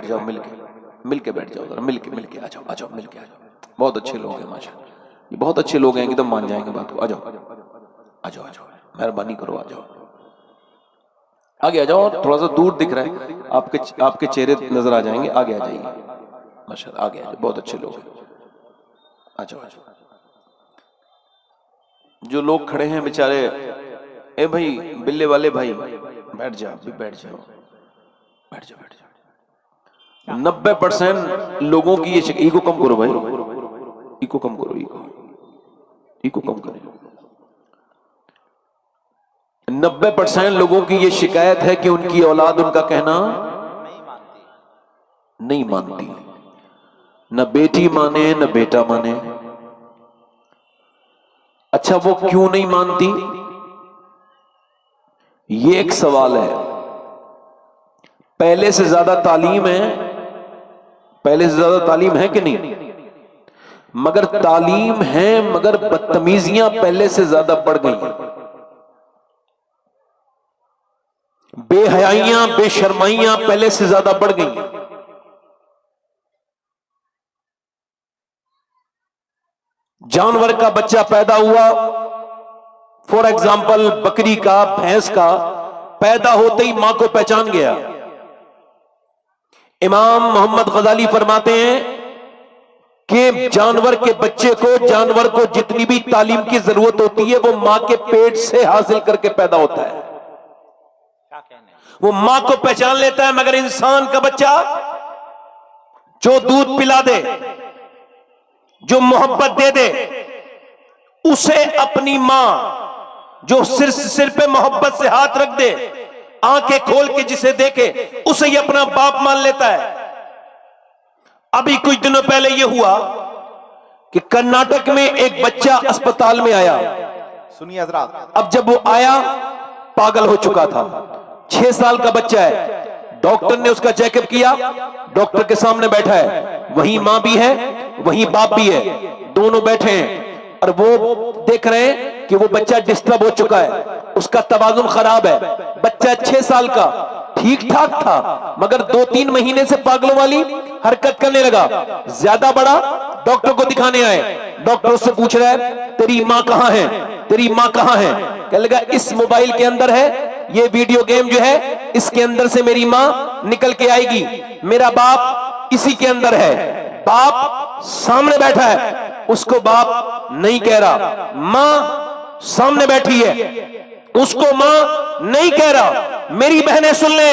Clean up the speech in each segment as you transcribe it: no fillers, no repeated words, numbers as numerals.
बैठ जाओ, मिलके बैठ जाओ, मिलके आ जाओ, मिलके आ जाओ। बहुत अच्छे लोग हैं माशाल्लाह, ये बहुत अच्छे लोग हैं, एकदम मान जाएंगे बात को। आ जाओ, मेहरबानी करो, आ जाओ, आगे आ जाओ। थोड़ा सा दूर दिख रहा है, आपके चेहरे नजर आ जाएंगे, आगे आ जाइए माशाल्लाह, आगे आ जाओ, बहुत अच्छे लोग हैं, आ जाओ। जो लोग खड़े हैं बेचारे, ए भाई बिल्ले वाले भाई, बैठ जाओ। 90% लोगों की ये ईगो कम करो भाई, ईगो कम करो, ईगो कम करो। 90% लोगों की ये शिकायत है कि उनकी औलाद उनका कहना नहीं मानती, न बेटी माने न बेटा माने। अच्छा, वो क्यों नहीं मानती, ये एक सवाल है। पहले से ज्यादा तालीम है कि नहीं? मगर तालीम है, मगर बदतमीजियां पहले से ज्यादा बढ़ गई हैं, बेहयाइयां बेशर्माइयां पहले से ज्यादा बढ़ गई हैं। जानवर का बच्चा पैदा हुआ, फॉर एग्जाम्पल बकरी का, भैंस का, पैदा होते ही मां को पहचान गया। इमाम मोहम्मद गजाली फरमाते हैं कि जानवर के बच्चे को, जानवर को जितनी भी तालीम की जरूरत होती है वो मां के पेट से हासिल करके पैदा होता है, वो मां को पहचान लेता है। मगर इंसान का बच्चा जो दूध पिला दे, जो मोहब्बत दे दे, उसे अपनी मां, जो सिर पे मोहब्बत से हाथ रख दे, आंखें खोल के जिसे देखे, उसे ही अपना बाप मान लेता है। अभी कुछ दिनों पहले यह हुआ कि कर्नाटक में एक बच्चा अस्पताल में आया। सुनिए हजरात, अब जब वो आया, पागल हो चुका था, 6 साल का बच्चा है। डॉक्टर ने उसका चेकअप किया, डॉक्टर के सामने बैठा है, वहीं मां भी है, वहीं बाप भी है, दोनों बैठे हैं और वो देख रहे हैं कि वो बच्चा डिस्टर्ब हो चुका है, उसका तवाजुन खराब है। बच्चा 6 साल का ठीक ठाक था, मगर 2-3 महीने से पागलों वाली हरकत करने लगा। ज्यादा बड़ा डॉक्टर को दिखाने आए, डॉक्टर उससे पूछ रहा है तेरी मां कहां है, तेरी मां कहां है? कहने लगा इस मोबाइल के अंदर है, ये वीडियो गेम जो है इसके अंदर से मेरी मां निकल के आएगी, मेरा बाप इसी के अंदर है। बाप सामने बैठा है, उसको बाप नहीं कह रहा, मां सामने बैठी है, उसको मां नहीं कह रहा। मेरी बहनें सुन ले,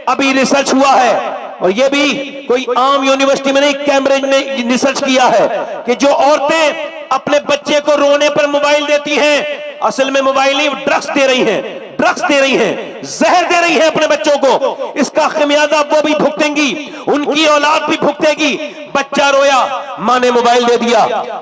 अभी रिसर्च हुआ है, और ये भी कोई आम यूनिवर्सिटी में नहीं, कैम्ब्रिज में रिसर्च किया है कि जो औरतें अपने बच्चे को रोने पर मोबाइल देती हैं, असल में मोबाइल नहीं, ड्रग्स दे रही हैं, जहर दे रही हैं अपने बच्चों को। इसका खमियाजा वो भी भुगतेंगी, उनकी औलाद भी भुगतेगी। बच्चा रोया, मां ने मोबाइल दे दिया,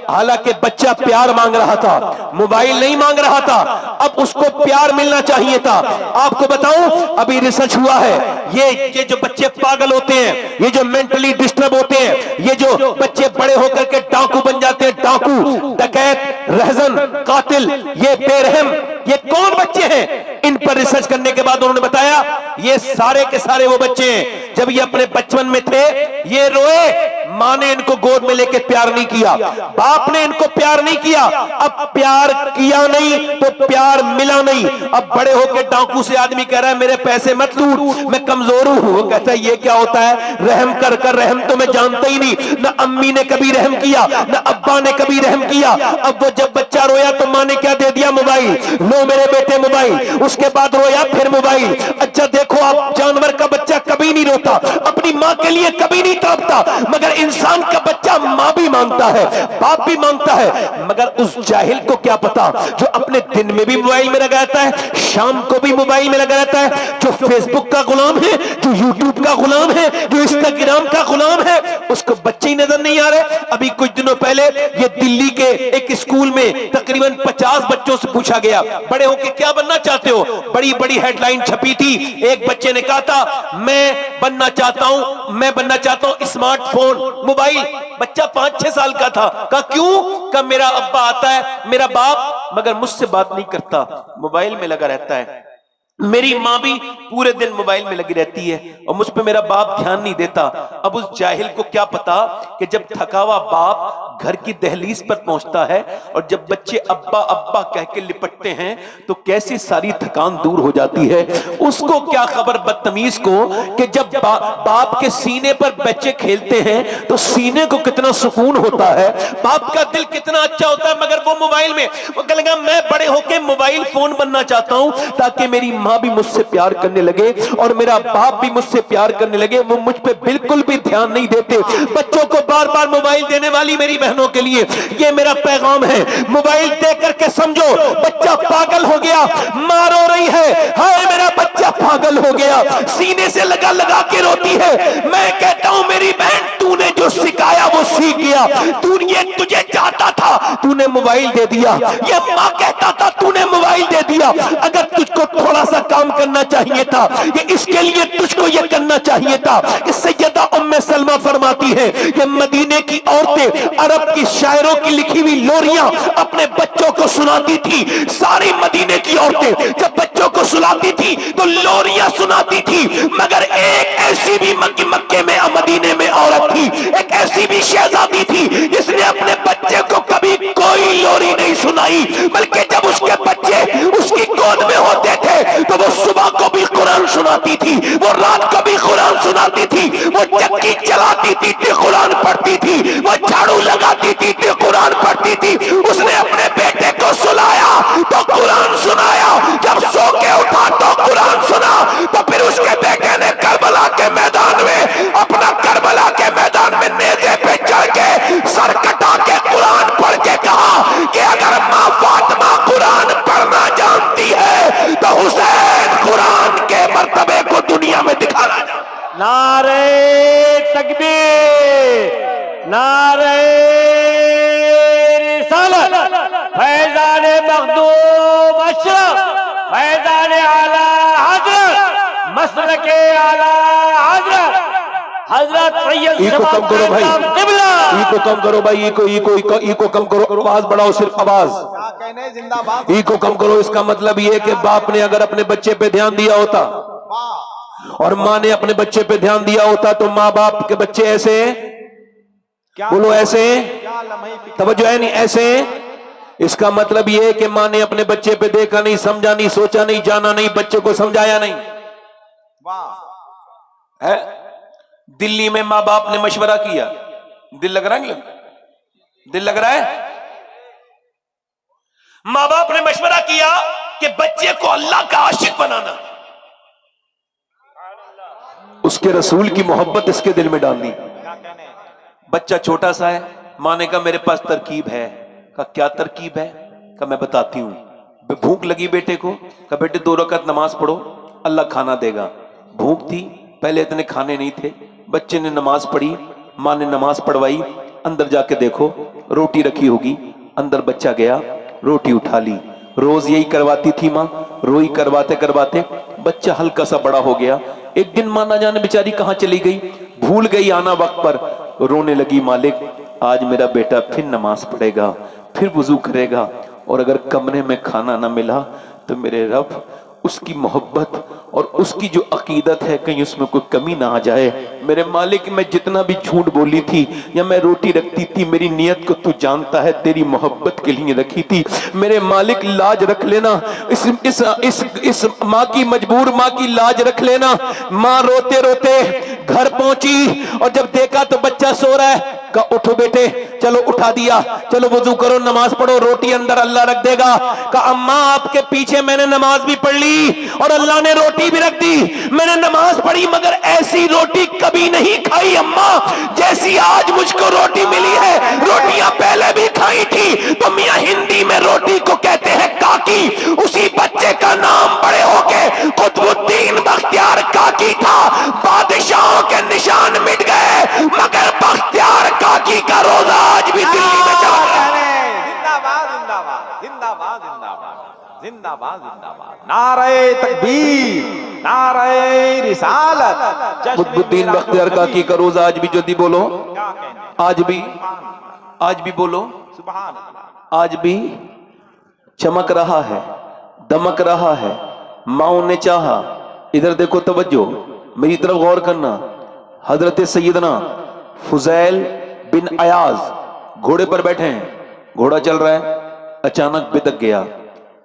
हालांकि बच्चा प्यार मांग रहा था, मोबाइल नहीं मांग रहा था। अब उसको प्यार मिलना चाहिए था। आपको बताऊं, अभी रिसर्च हुआ है, ये जो बच्चे पागल होते हैं, ये जो मेंटली डिस्टर्ब होते हैं, ये जो बच्चे बड़े होकर के डाकू बन जाते हैं, डाकू, डकैत, रहजन, कातिल, ये बेरहम, ये कौन बच्चे हैं? इन पर रिसर्च करने के बाद उन्होंने बताया ये सारे के सारे वो बच्चे हैं, जब ये अपने बचपन में थे ये रोए, मां ने इनको गोद में लेके प्यार नहीं किया, बाप ने इनको प्यार नहीं किया। अब प्यार किया नहीं तो प्यार मिला नहीं। अब बड़े होके डाकू से आदमी कह रहा है मेरे पैसे मत लूट, मैं कमजोर हूं। वो कहता है ये क्या होता है, रहम कर कर, रहम तो मैं जानता ही नहीं, ना अम्मी ने कभी रहम किया, ना अब्बा ने कभी रहम किया। अब वो जब बच्चा रोया तो मां ने क्या दे दिया, मोबाइल, लो मेरे बेटे मोबाइल। उसके बाद रोया फिर मोबाइल। अच्छा देखो, आप जानवर का बच्चा कभी नहीं रोता, अपनी मां के लिए कभी नहीं तड़पता, मगर इंसान का बच्चा मां भी मांगता है, बाप भी मांगता है। मगर उस जाहिल को क्या पता, जो अपने दिन में भी मोबाइल में लगा रहता है, शाम को भी मोबाइल में लगा रहता है, जो फेसबुक का गुलाम है, जो यूट्यूब का गुलाम है, जो इंस्टाग्राम का गुलाम है, उसको बच्चे ही नजर नहीं आ रहे। अभी कुछ दिनों पहले ये दिल्ली के एक स्कूल में तकरीबन 50 बच्चों से पूछा गया बड़े होके क्या बनना चाहते हो। बड़ी बड़ी हेडलाइन छपी थी। एक बच्चे ने कहा था मैं बनना चाहता हूं स्मार्टफोन, मोबाइल। बच्चा 5-6 साल का था। कहा क्यों? कहा मेरा अब्बा आता है, मेरा बाप, मगर मुझसे बात नहीं करता, मोबाइल में लगा रहता है। मेरी माँ भी पूरे दिन मोबाइल में लगी रहती है और मुझ पे मेरा बाप ध्यान नहीं देता। अब उस जाहिल को क्या पता कि जब थका हुआ बाप घर की दहलीज पर पहुंचता है और जब बच्चे अब्बा अब्बा कह के लिपटते हैं तो कैसी सारी थकान दूर हो जाती है। उसको क्या खबर बदतमीज को कि जब बाप के सीने पर बच्चे खेलते हैं तो सीने को कितना सुकून होता है, बाप का दिल कितना अच्छा होता है। मगर वो मोबाइल में वो कहेगा मैं बड़े होके मोबाइल फोन बनना चाहता हूं ताकि मेरी माँ भी मुझसे प्यार करने लगे और मेरा बाप भी मुझसे प्यार करने लगे। वो मुझ पे बिल्कुल भी ध्यान नहीं देते। बच्चों को बार बार मोबाइल देने वाली मेरी बहनों के लिए ये मेरा पैगाम है, मोबाइल दे करके समझो बच्चा पागल हो गया, माँ रो रही है, हाय मेरा बच्चा पागल हो गया, सीने से लगा लगा के रोती है। मैं कहता हूं मेरी बहन तूने जो सिखाया वो सीख गया, तूने तुझे चाहता था तूने मोबाइल दे दिया। ये माँ कहता था तूने मोबाइल दे दिया। अगर तुझको थोड़ा सा काम करना चाहिए था, ये इसके लिए तुझको ये करना चाहिए था। सैयदा उम्मे सलमा फरमाती है कि मदीने की औरतें अरब की शायरों की लिखी हुई लोरियां अपने बच्चों को सुनाती थी। सारी मदीने की औरतें जब बच्चों को सुनाती थी तो लोरियां सुनाती थी, मगर एक ऐसी भी मक्के में मदीने में औरत थी, एक ऐसी भी शहजादी थी जिसने अपने बच्चे को कभी कोई लोरी नहीं सुनाई, बल्कि जब उसके बच्चे उसकी गोद में होते थे तो वो सुबह को भी कुरान सुनाती थी, वो रात को भी कुरान सुनाती थी, वो चक्की चलाती थी तो कुरान पढ़ती थी, वो झाड़ू लगाती थी तो कुरान पढ़ती थी। उसने अपने बेटे को सुलाया तो कुरान सुनाया, जब सो के उठा तो कुरान सुना। तो फिर उसके बेटे ने करबला के मैदान में अपना करबला के मैदान में नेज़े पे चढ़ के सर कटा के कुरान पढ़ के कहा कि अगर माँ फातिमा कुरान पढ़ना जानती है तो हुसैन कुरान के मर्तबे को दुनिया में दिखाना जानता। नारे तकबीर, नारे रिसालत, फैजान मखदूम अशरफ, फैजान आला हजरत, मसलके आला हजरत हजरत सैयद इको कम करो भाई, इको कम करो भाई, इको कम करो, आवाज बढ़ाओ, सिर्फ आवाज। क्या कहने जिंदाबाद। इको कम करो। इसका मतलब ये है कि बाप ने अगर अपने बच्चे पे ध्यान दिया होता और माँ ने अपने बच्चे पे ध्यान दिया होता तो माँ बाप के बच्चे ऐसे बोलो, ऐसे तवज्जो है नहीं, ऐसे। इसका मतलब ये है कि माँ ने अपने बच्चे पे देखा नहीं, समझा नहीं, सोचा नहीं, जाना नहीं, बच्चे को समझाया नहीं है। दिल्ली में माँ बाप ने मशवरा किया, दिल लग रहा है, दिल लग रहा है। माँ बाप ने मशवरा किया कि बच्चे को अल्लाह का आशिक बनाना, उसके रसूल की मोहब्बत इसके दिल में डालनी। बच्चा छोटा सा है, माँ ने कहा मेरे पास तरकीब है। कहा क्या तरकीब है? कहा मैं बताती हूं। भूख लगी बेटे को, कहा बेटे 2 रकात नमाज पढ़ो, अल्लाह खाना देगा। भूख थी, पहले इतने खाने नहीं थे, बच्चे ने नमाज पढ़ी, माँ ने नमाज पढ़वाई, अंदर जाके देखो रोटी रखी होगी, अंदर बच्चा गया, रोटी उठा ली। रोज यही करवाती थी माँ, रोई करवाते करवाते बच्चा हल्का सा बड़ा हो गया। एक दिन माँ ना जाने बेचारी कहाँ चली गई, भूल गई आना वक्त पर, रोने लगी, मालिक आज मेरा बेटा फिर नमाज पढ़ेगा, फिर वुजू करेगा, और अगर कमरे में खाना ना मिला तो मेरे रब उसकी मोहब्बत और उसकी जो अकीदत है कहीं उसमें कोई कमी ना आ जाए। मेरे मालिक मैं जितना भी झूठ बोली थी या मैं रोटी रखती थी, मेरी नियत को तू जानता है, तेरी मोहब्बत के लिए रखी थी। मेरे मालिक लाज रख लेना, इस माँ की, मजबूर माँ की लाज रख लेना। माँ रोते रोते घर पहुंची और जब देखा तो बच्चा सो रहा है, कहा उठो बेटे, चलो उठा दिया, चलो वुजू करो, नमाज पढ़ो, रोटी अंदर अल्लाह रख देगा। कहा अम्मा आपके पीछे मैंने नमाज भी पढ़ ली और अल्लाह ने रोटी भी रख दी, मैंने नमाज पढ़ी मगर ऐसी रोटी कभी नहीं खाई अम्मा जैसी आज मुझको रोटी मिली है। रोटियां पहले भी खाई थी। तो मियां हिंदी में रोटी को कहते हैं काकी। उसी बच्चे का नाम बड़े होके कुतुबुद्दीन बख्तियार काकी था। बादशाहों के निशान मिट गए मगर बख्तियार काकी का रोजा आज भी दिल्ली में चल रहा है। जिंदाबाद जिंदाबाद जिंदाबाद जिंदाबाद जिंदाबाद जिंदाबाद। नारे तकबीर, नारे रिसालत। कुतुबुद्दीन बख्तियार काकी का रोजा आज भी जल्दी बोलो, आज भी बोलो, आज भी चमक रहा है, दमक रहा है, माओ ने चाहा, इधर देखो तवज्जो, मेरी तरफ गौर करना, हजरत सैयदना फुजैल बिन अयाज घोड़े पर बैठे हैं, घोड़ा चल रहा है, अचानक बिदक गया,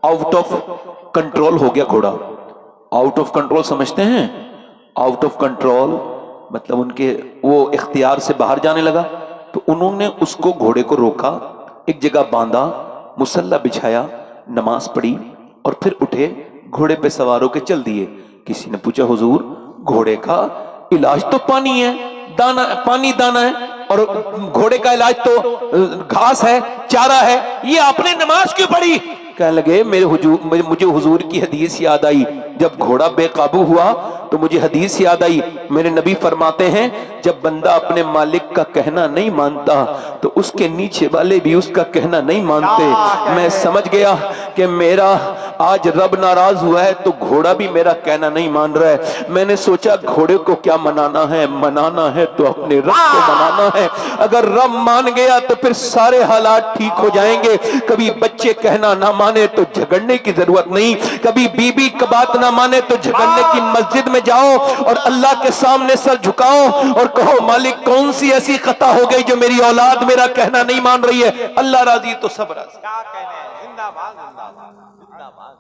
आउट ऑफ कंट्रोल हो गया घोड़ा। आउट ऑफ कंट्रोल समझते हैं? आउट ऑफ कंट्रोल मतलब उनके वो इख्तियार से बाहर जाने लगा। तो उन्होंने उसको घोड़े को रोका, एक जगह बांधा, मुसल्ला बिछाया, नमाज पढ़ी और फिर उठे, घोड़े पे सवार होकर चल दिए। किसी ने पूछा हुजूर घोड़े का इलाज तो पानी है, दाना पानी दाना है, और घोड़े का इलाज तो घास है, चारा है, ये आपने नमाज क्यों पढ़ी? कहने लगे मुझे हुजूर की हदीस याद आई, जब घोड़ा बेकाबू हुआ तो मुझे हदीस याद आई, मेरे नबी फरमाते हैं जब बंदा अपने मालिक का कहना नहीं मानता तो उसके नीचे वाले भी उसका कहना नहीं मानते। मैं समझ गया कि मेरा आज रब नाराज हुआ है तो घोड़ा भी मेरा कहना नहीं मान रहा है। मैंने सोचा घोड़े को क्या मनाना है, मनाना है तो अपने रब को मनाना है। अगर रब मान गया तो फिर सारे हालात ठीक हो जाएंगे। कभी बच्चे कहना ना माने तो झगड़ने की जरूरत नहीं, कभी बीबी का बात ना माने तो झगड़ने की मस्जिद में जाओ और अल्लाह के सामने सर झुकाओ और कहो मालिक कौन सी ऐसी खता हो गई जो मेरी औलाद मेरा कहना नहीं मान रही है। अल्लाह राजी तो सब राजी। क्या कहने, जिंदाबाद जिंदाबाद जिंदाबाद।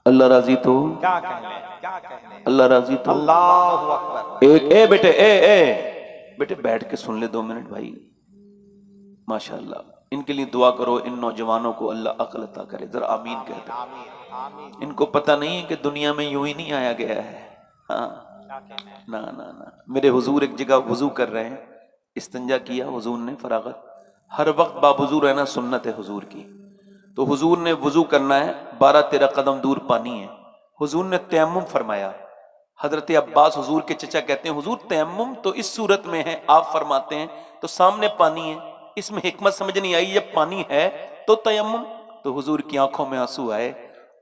अल्लाह राजी तो क्या कहने, क्या कहने, अल्लाह राजी तो। अल्लाहु अकबर। एक बेटे बैठ के सुन ले 2 मिनट भाई, माशाअल्लाह। इनके लिए दुआ करो, इन नौजवानों को अल्लाह अक्ल अता करे, जरा आमीन कहते। आमीन आमीन। इनको पता नहीं है कि दुनिया में यूं ही नहीं आया गया है। हाँ ना ना ना, मेरे हुजूर एक जगह वजू कर रहे हैं, इस्तंजा किया हुजूर ने, फरागत, हर वक्त बावजू रहना सुन्नत है हुजूर की। तो हुजूर ने वजू करना है, 12-13 कदम दूर पानी है, हुजूर ने तयम्मुम फरमाया। हजरत अब्बास हुजूर के चचा कहते हैं हुजूर तयम्मुम तो इस सूरत में है, आप फरमाते हैं तो सामने पानी है, इसमें हिकमत समझ नहीं आई, जब पानी है तो तयम्मुम। तो हुजूर की आंखों में आंसू आए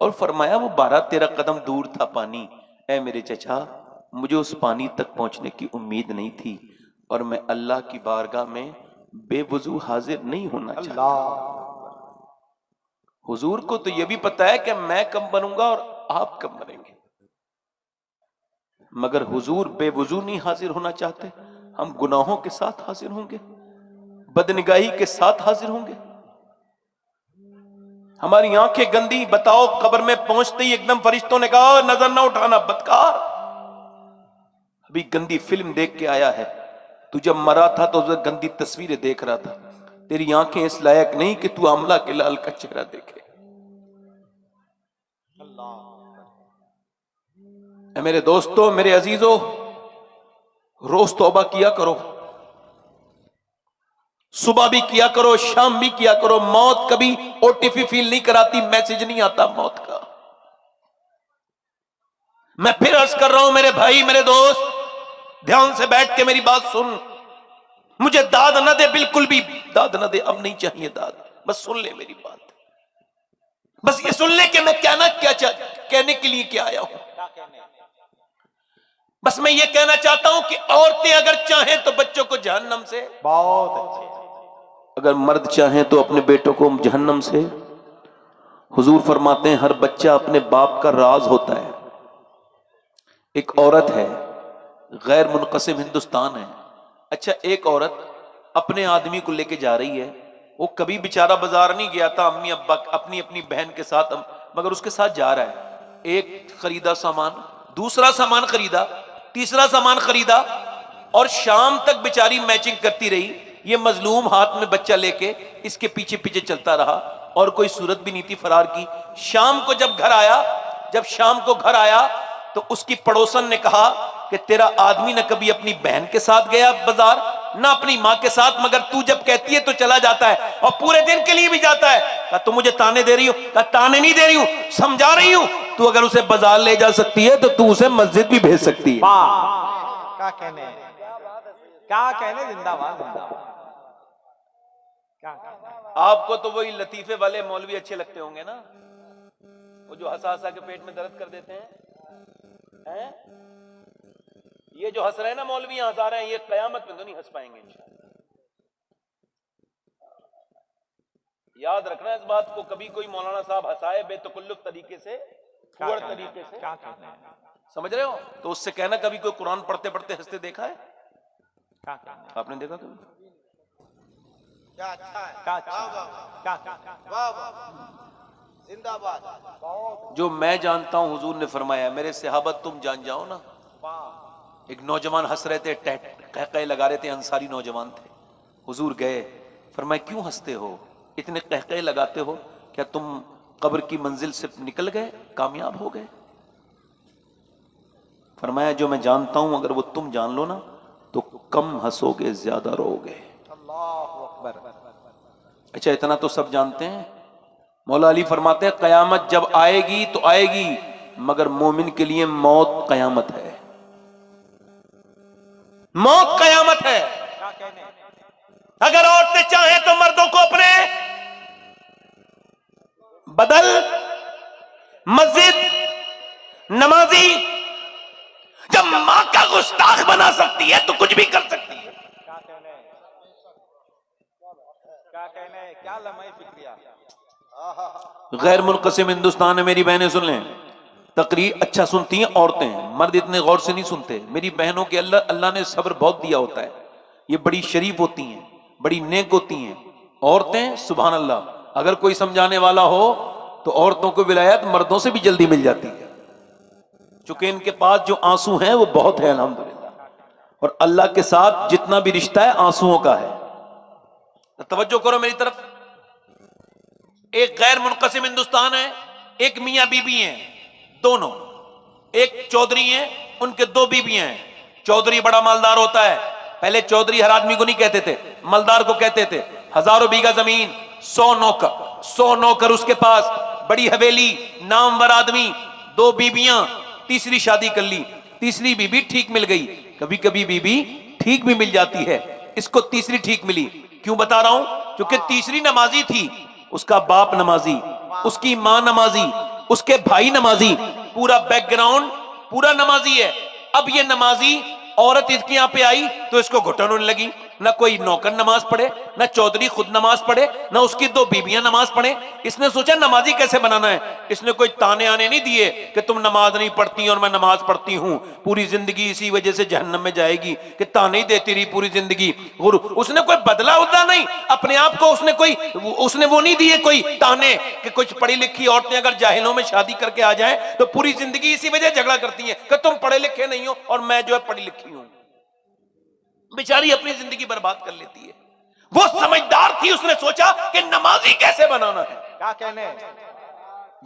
और फरमाया वो 12-13 कदम दूर था पानी, ऐ मेरे चचा मुझे उस पानी तक पहुंचने की उम्मीद नहीं थी और मैं अल्लाह की बारगाह में बेवजू हाजिर नहीं होना चाहता। हुजूर को तो यह भी पता है कि मैं कब बनूंगा और आप कब बनेंगे, मगर हुजूर बेवजू नहीं हाजिर होना चाहते। हम गुनाहों के साथ हाजिर होंगे, बदनिगाही के साथ हाजिर होंगे, हमारी आंखें गंदी। बताओ कब्र में पहुंचते ही एकदम फरिश्तों ने कहा नजर ना उठाना बदकार, अभी गंदी फिल्म देख के आया है, तू जब मरा था तो उस गंदी तस्वीरें देख रहा था, तेरी आंखें इस लायक नहीं कि तू आमला के लाल का चेहरा देखे। मेरे दोस्तों, मेरे अजीजों, रोज तौबा किया करो, सुबह भी किया करो, शाम भी किया करो। मौत कभी ओटीपी फील नहीं कराती, मैसेज नहीं आता मौत का। मैं फिर अर्ज कर रहा हूं मेरे भाई, मेरे दोस्त, ध्यान से बैठ के मेरी बात सुन। मुझे दाद न दे, बिल्कुल भी दाद न दे, अब नहीं चाहिए दाद, बस सुन ले मेरी बात, बस ये सुन ले कि मैं कहने के लिए क्या आया हूं। बस मैं ये कहना चाहता हूं कि औरतें अगर चाहें तो बच्चों को जहन्नम से, बहुत अच्छे, अगर मर्द चाहें तो अपने बेटों को जहन्नम से। हुजूर फरमाते हैं हर बच्चा अपने बाप का राज होता है। एक औरत है, गैर मुनक़सिम हिंदुस्तान है, अच्छा एक औरत अपने आदमी को लेके जा रही है, वो कभी बेचारा बाजार नहीं गया था अम्मी अब्बा अपनी अपनी बहन के साथ, मगर उसके साथ जा रहा है। एक खरीदा सामान, दूसरा सामान खरीदा, तीसरा सामान खरीदा, और शाम तक बेचारी मैचिंग करती रही। ये मजलूम हाथ में बच्चा लेके इसके पीछे पीछे चलता रहा और कोई सूरत भी नहीं थी फरार की। शाम को जब शाम को घर आया तो उसकी पड़ोसन ने कहा कि तेरा आदमी न कभी अपनी बहन के साथ गया बाजार, ना अपनी माँ के साथ, मगर तू जब कहती है तो चला जाता है और पूरे दिन के लिए भी जाता है। कहा तू मुझे ताने दे रही हो? कहा ताने नहीं दे रही हूं, समझा रही हूं। तू अगर उसे बाजार ले जा सकती है तो तू उसे मस्जिद भी भेज सकती है। क्या कहने, क्या कहने, जिंदाबाद जिंदाबाद। क्या कहने? आपको तो वही लतीफे वाले मौलवी अच्छे लगते होंगे ना, वो जो हंसा हंसा के पेट में दर्द कर देते हैं? ये जो हंस रहे हैं ना मौलवी, हंसा रहे हैं, ये कयामत में तो नहीं हंस पाएंगे इंशाअल्लाह। याद रखना इस बात को, कभी कोई मौलाना साहब हंसाए बेतकल्लुफ तरीके से फुअर तरीके से। क्या कहने हैं? समझ रहे हो? तो उससे कहना कभी कोई कुरान पढ़ते पढ़ते हंसते देखा है? क्या कहने हैं? आपने देखा कभी? क्या अच्छा है? क्या अच्छा है? क्या कहने हैं? वाह वाह, जिंदाबाद। जो मैं जानता हूं हुजूर ने फरमाया, मेरे सहाबत तुम जान जाओ ना। वाह, एक नौजवान हंस रहे थे, कहकहे लगा रहे थे, अंसारी नौजवान थे। हुजूर गए, फरमाया क्यों हंसते हो, इतने कहकहे लगाते हो, क्या तुम कब्र की मंजिल से निकल गए, कामयाब हो गए? फरमाया जो मैं जानता हूं अगर वो तुम जान लो ना तो कम हंसोगे, ज्यादा रोगे। अल्लाहु अकबर। अच्छा, इतना तो सब जानते हैं। मौला अली फरमाते हैं कयामत जब आएगी तो आएगी, मगर मोमिन के लिए मौत कयामत है। मौत कयामत है। क्या कहने हैं? अगर औरतें चाहें तो मर्दों को अपने बदल, मस्जिद, नमाजी, जब मां का गुस्ताख बना सकती है तो कुछ भी कर सकती है। क्या कहने हैं? क्या कहने हैं? क्या लम्हे फिक्रिया। गैर मुनक़सिम हिंदुस्तान है, मेरी बहनें सुन लें। तकरीर अच्छा सुनती हैं औरतें, मर्द इतने गौर से नहीं सुनते। मेरी बहनों के अल्लाह ने सब्र बहुत दिया होता है, ये बड़ी शरीफ होती हैं, बड़ी नेक होती हैं औरतें, सुभान अल्लाह। अगर कोई समझाने वाला हो तो औरतों को विलायत मर्दों से भी जल्दी मिल जाती है, चूंकि इनके पास जो आंसू हैं वो बहुत है अल्हम्दुलिल्लाह। और अल्लाह के साथ जितना भी रिश्ता है आंसुओं का है। तो तवज्जो करो मेरी तरफ। एक गैर मुनक़सिम हिंदुस्तान है, एक मियां बीबी हैं दोनों, एक चौधरी हैं, उनके दो बीबियां हैं। चौधरी बड़ा मालदार होता है। पहले चौधरी हर आदमी को नहीं कहते थे, मालदार को कहते थे। हजारों बीघा जमीन, 100 नौकर उसके पास, बड़ी हवेली, नामवर आदमी, दो बीबियां, तीसरी शादी कर ली। तीसरी बीबी ठीक मिल गई। कभी कभी बीबी ठीक भी मिल जाती है, इसको तीसरी ठीक मिली। क्यों बता रहा हूं? क्योंकि तीसरी नमाजी थी, उसका बाप नमाजी, उसकी मां नमाजी, उसके भाई नमाजी, पूरा बैकग्राउंड पूरा नमाजी है। अब ये नमाजी औरत इसके यहां पे आई तो इसको घुटन होने लगी। ना कोई नौकर नमाज पढ़े, ना चौधरी खुद नमाज पढ़े, ना उसकी दो बीबियां नमाज पढ़े। इसने सोचा नमाजी कैसे बनाना है। इसने कोई ताने आने नहीं दिए कि तुम नमाज नहीं पढ़ती और मैं नमाज पढ़ती हूं, पूरी जिंदगी इसी वजह से जहन्नम में जाएगी, कि ताने ही देती रही पूरी जिंदगी। उसने कोई बदला उदला नहीं अपने आप को, उसने वो नहीं दिए कोई ताने कि कुछ पढ़ी लिखी औरतें अगर जाहिलों में शादी करके आ जाए तो पूरी जिंदगी इसी वजह झगड़ा करती हैं कि तुम पढ़े लिखे नहीं हो और मैं जो है पढ़ी लिखी हूं। बेचारी अपनी जिंदगी बर्बाद कर लेती है। वो समझदार थी, उसने सोचा कि नमाजी कैसे बनाना है। क्या कहने?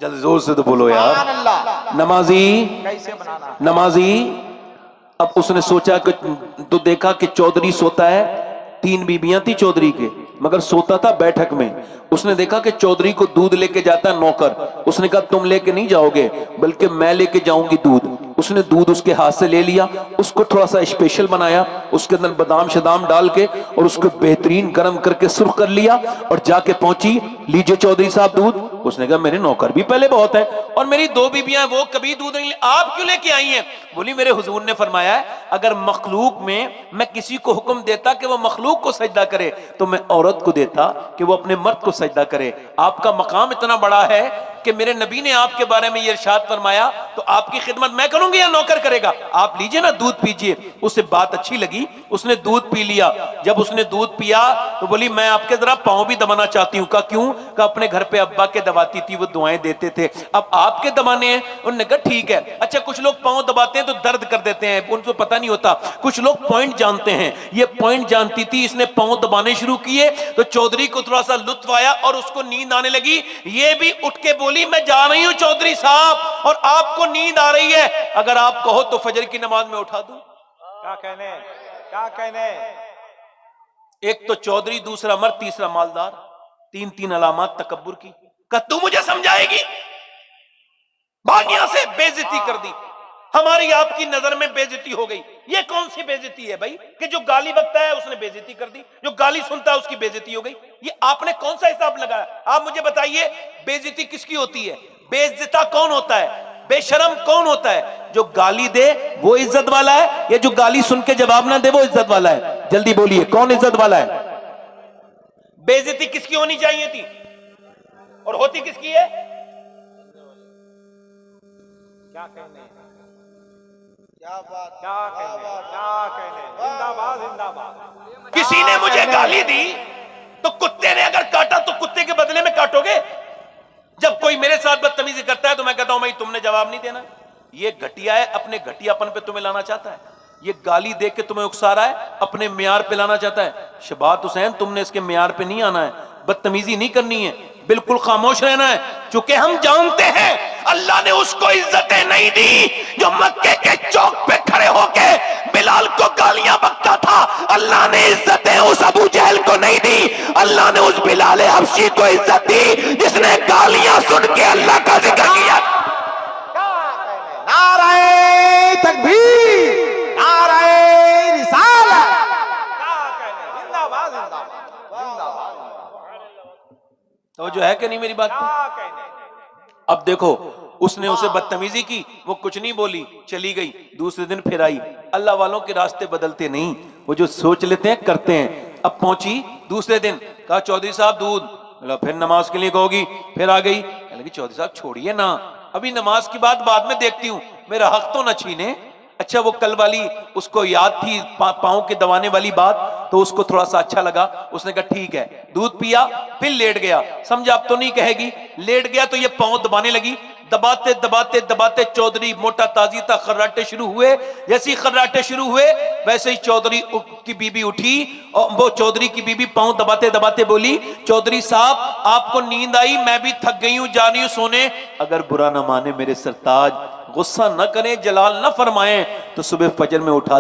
जल्द जोर से तो बोलो यार। सुभान अल्लाह। नमाजी कैसे बनाना? नमाजी। अब उसने सोचा कि तो देखा कि चौधरी सोता है, 3 बीबियां थी चौधरी के, मगर सोता था बैठक में। उसने देखा कि चौधरी को दूध लेके जाता है नौकर। उसने कहा तुम लेके नहीं जाओगे बल्कि मैं लेके जाऊंगी दूध। उसने दूध उसके हाथ से ले लिया, उसको थोड़ा सा स्पेशल बनाया, उसके अंदर बादाम शदाम डाल के और उसको बेहतरीन गर्म करके सुर्ख कर लिया और जाके पहुंची, लीजिए चौधरी साहब दूध। उसने कहा मेरे नौकर भी पहले बहुत है और मेरी 2 बीबियां वो कभी दूध नहीं, आप क्यों लेके आई हैं? बोली मेरे हुजूर ने फरमाया है अगर मखलूक में मैं किसी को हुक्म देता कि वो मखलूक को सजदा करे तो मैं औरत को देता कि वो अपने मर्द को सजदा करे। आपका मकाम इतना बड़ा है कि मेरे नबी ने आपके बारे में ये इरशाद फरमाया, तो आपकी खिदमत मैं करूंगी या नौकर करेगा? आप लीजिए ना दूध पीजिए। उसे बात अच्छी लगी, उसने दूध पी लिया। जब उसने दूध पिया तो बोली मैं आपके जरा पांव भी दबाना चाहती हूँ। कहा क्यों? कहा अपने घर पे अब्बा के दबाती थी, वो दुआएं देते थे, अब आपके दबाने हैं। उन्होंने कहा ठीक है। अच्छा, कुछ लोग पांव दबाते हैं तो दर्द कर देते हैं, उनको पता नहीं होता। कुछ लोग पॉइंट जानते हैं, ये पॉइंट जानती थी। इसने पांव दबाने शुरू किए तो चौधरी को थोड़ा सा लुत्फ आया और उसको नींद आने लगी। ये भी उठ के बोली मैं जा रही हूं चौधरी साहब और आपको नींद आ रही है, अगर आप कहो तो फजर की नमाज में उठा दूं। क्या कहने? क्या कहने? एक तो चौधरी, दूसरा मर्द, तीसरा मालदार, 3 अलामत तकब्बुर की। का तू मुझे समझाएगी? भाग यहां से, बेइज्जती कर दी। हमारी आपकी नजर में बेइज्जती हो गई। ये कौन सी बेइज्जती है भाई कि जो गाली बकता है उसने बेइज्जती कर दी, जो गाली सुनता है उसकी बेइज्जती हो गई? ये आपने कौन सा हिसाब लगाया? आप मुझे बताइए बेइज्जती किसकी होती है? बेइज्जता कौन होता है? बेशरम कौन होता है? जो गाली दे वो इज्जत वाला है या जो गाली सुन के जवाब ना दे वो इज्जत वाला है? जल्दी बोलिए कौन इज्जत वाला है? बेइज्जती किसकी होनी चाहिए थी और होती किसकी है? क्या कहने, क्या बात, क्या कहने, क्या कहने, जिंदाबाद जिंदाबाद। किसी ने मुझे गाली दी तो कुत्ते ने अगर काटा तो कुत्ते के बदले में काटोगे। जब कोई मेरे साथ बदतमीजी करता है तो मैं कहता हूं भाई तुमने जवाब नहीं देना। ये घटिया है, अपने घटियापन पे तुम्हें लाना चाहता है। ये गाली दे के तुम्हें उकसा रहा है, अपने मियार पे लाना चाहता है। शबात हुसैन, तुमने इसके मियार पे नहीं आना है, बदतमीजी नहीं करनी है, बिल्कुल खामोश रहना है। क्योंकि हम जानते हैं अल्लाह ने उसको इज्जतें नहीं दी जो मक्के के चौक पे खड़े होके बिलाल को गालियां बकता था। अल्लाह ने इज्जतें उस अबू जहल को नहीं दी, अल्लाह ने उस बिलाल हबशी को इज्जत दी जिसने गालियां सुन के अल्लाह का जिक्र किया। नारे तकबीर, नारे रिसालत, क्या कहने, जिंदाबाद जिंदाबाद जिंदाबाद। तो जो है कि नहीं मेरी बात पे? क्या कहने, अब देखो, उसने उसे बदतमीजी की, वो कुछ नहीं बोली, चली गई। दूसरे दिन फिर आई। अल्लाह वालों के रास्ते बदलते नहीं, वो जो सोच लेते हैं करते हैं। अब पहुंची दूसरे दिन, कहा चौधरी साहब दूध। बोला फिर नमाज के लिए कहोगी? फिर आ गई, लगी चौधरी साहब छोड़िए ना, अभी नमाज की बात बाद में देखती हूँ, मेरा हक तो न छीने। अच्छा, वो कल वाली उसको याद थी पाँव के दबाने वाली बात, तो उसको थोड़ा सा अच्छा लगा। उसने कहा ठीक है, दूध पिया, फिर लेट गया। समझा अब तो नहीं कहेगी। लेट गया तो ये पाँव दबाने लगी। दबाते दबाते दबाते चौधरी मोटा ताजी था, खर्राटे शुरू हुए। जैसे ही खर्राटे शुरू हुए वैसे ही चौधरी की बीबी उठी और वो चौधरी की बीबी पाँव दबाते दबाते बोली, चौधरी साहब आपको नींद आई? मैं भी थक गई हूं, जा रही हूं सोने। अगर बुरा ना माने मेरे सरताज, गुस्सा न करें, जलाल न फरमाएं, तो सुबह फजर में उठा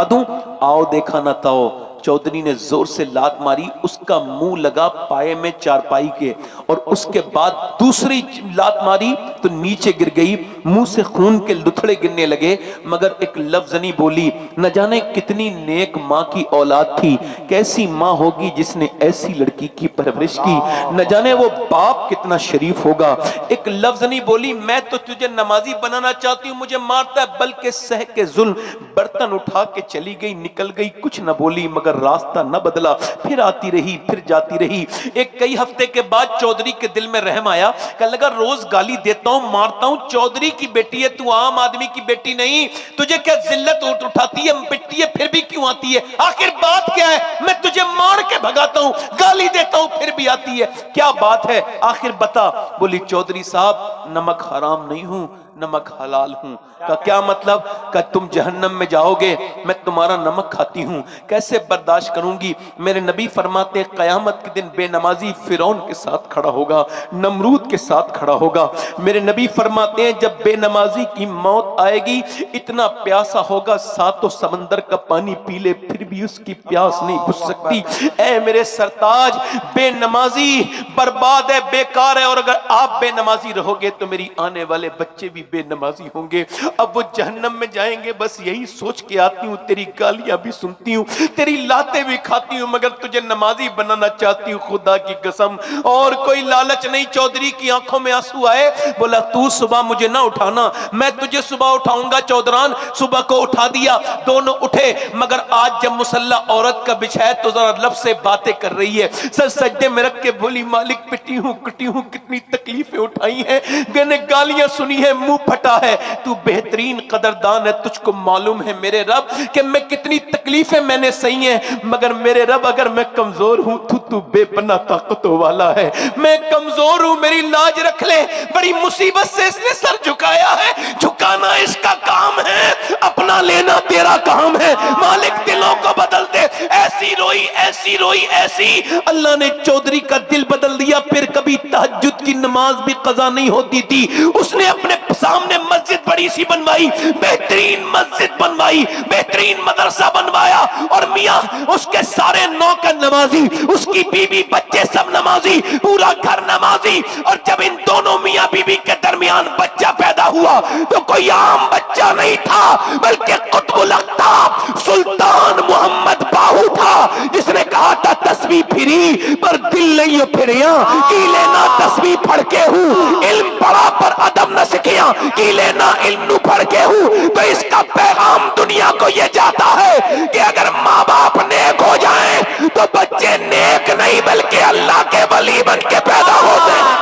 दूं। आओ देखा ना ताओ। चौधरी ने जोर से लात मारी, उसका मुंह लगा पाए में चारपाई के, और उसके बाद दूसरी लात मारी तो नीचे गिर गई। मुंह से खून के लुथड़े गिरने लगे, मगर एक लफ्ज नहीं बोली। न जाने कितनी नेक माँ की औलाद थी, कैसी माँ होगी जिसने ऐसी लड़की की परवरिश की। न जाने वो बाप कितना शरीफ होगा। एक लफ्ज नहीं बोली। मैं तो तुझे नमाजी बनाना चाहती हूँ, मुझे मारता है, बल्कि सह के जुल्म बर्तन उठा के चली गई, निकल गई, कुछ न बोली, मगर रास्ता न बदला। फिर आती रही, फिर जाती रही। एक कई हफ्ते के बाद चौधरी के दिल में रहम आया, कहने लगा रोज गाली देता हूं, मारता हूं, चौधरी की बेटी है, तू आम आदमी की बेटी नहीं। तुझे क्या जिल्लत उठाती है, बेटी है, फिर भी क्यों आती है? आखिर बात क्या है? मैं तुझे मार के भगाता हूं, गाली देता हूं, फिर भी आती है, क्या बात है? आखिर बता। बोली चौधरी साहब नमक हराम नहीं हूं, नमक हलाल हूं। का क्या मतलब? का तुम जहन्नम में जाओगे, मैं तुम्हारा नमक खाती हूं, कैसे बर्दाश्त करूंगी? मेरे नबी फरमाते कयामत के दिन बेनमाजी फिरौन के साथ खड़ा होगा, नमरूद के साथ खड़ा होगा। मेरे नबी फरमाते हैं जब बेनमाजी की मौत आएगी, इतना प्यासा होगा सातों समंदर का पानी पी ले फिर भी उसकी प्यास नहीं बुझ सकती। ऐ मेरे सरताज, बेनमाजी बर्बाद है, बेकार है, और अगर आप बेनमाजी रहोगे तो मेरी आने वाले बच्चे भी बेनमाजी होंगे। अब वो जहन्नम में जाएंगे, बस यही सोच के आती हूँ। तेरी गालियां भी सुनती हूँ, तेरी लातें भी खाती हूँ, मगर तुझे नमाजी बनाना चाहती हूँ, खुदा की कसम, और कोई लालच नहीं। चौधरी की आंखों में आंसू आए। बोला तू सुबह मुझे ना उठाना, मैं तुझे सुबह उठाऊंगा। चौधरान सुबह को उठा दिया, दोनों उठे। मगर आज जब मुसल्ला औरत का बिछाया तो जरा लब से बातें कर रही है, सर सज्जे में रख के बोली मालिक पिटी हूँ, कटी हूँ, कितनी तकलीफें उठाई हैं, मैंने गालियां सुनी है, मुंह फटा है। तू बेहतरीन कदरदान है, तुझको मालूम है मेरे रब कि मैं कितनी तकलीफें मैंने सही हैं, मगर मेरे रब अगर मैं कमजोर हूं तो तू बेपना ताकतों वाला है। मैं कमजोर हूं, मेरी लाज रख ले। बड़ी मुसीबत से इसने सर झुकाया है, झुकाना इसका काम है, अपना लेना तेरा काम है। मालिक दिलों को बदल दे। ऐसी रोई, ऐसी रोई, ऐसी। अल्लाह ने चौधरी का दिल बदल दिया। फिर कभी तहज्जुद की नमाज भी कज़ा नहीं होती थी। उसने अपने सामने मस्जिद बड़ी सी बनवाई, बेहतरीन मस्जिद बनवाई, बेहतरीन मदरसा बनवाया, और मियां उसके सारे नौकर नमाजी, उसकी बीबी बच्चे सब नमाजी, पूरा घर नमाजी। और जब इन दोनों मियां बीबी के दरमियान बच्चा पैदा हुआ तो कोई आम बच्चा नहीं था, बल्कि कुतुबुल अख्ताब सुल्तान मोहम्मद बाहू था, जिसने कहा था तस्बीह फिरी पर दिल नहीं फिरिया, की लेना तस्बीह पढ़ के हूँ, इल्म पढ़ा पर अदब न सीखिया, की लेना इल्म पढ़ के हूँ। तो इसका पैगाम दुनिया को ये जाता है कि अगर माँ बाप नेक हो जाएं तो बच्चे नेक नहीं बल्कि अल्लाह के वली बन के पैदा होते हैं।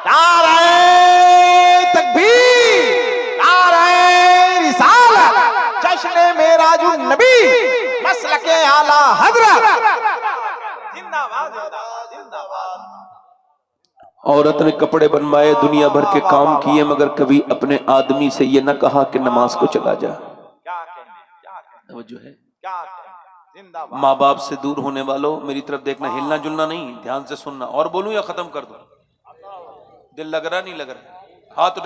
नारे तकबीर, औरत ने कपड़े बनवाए, दुनिया भर के काम किए, मगर कभी अपने आदमी से ये न कहा कि नमाज को चला जा। क्या कहने वो जो है क्या कहने जिंदाबाद। माँ बाप से दूर होने वालों मेरी तरफ देखना, हिलना जुलना नहीं, ध्यान से सुनना। और बोलूं या खत्म कर दूं? दिल लग रहा नहीं लग रहा? हाथ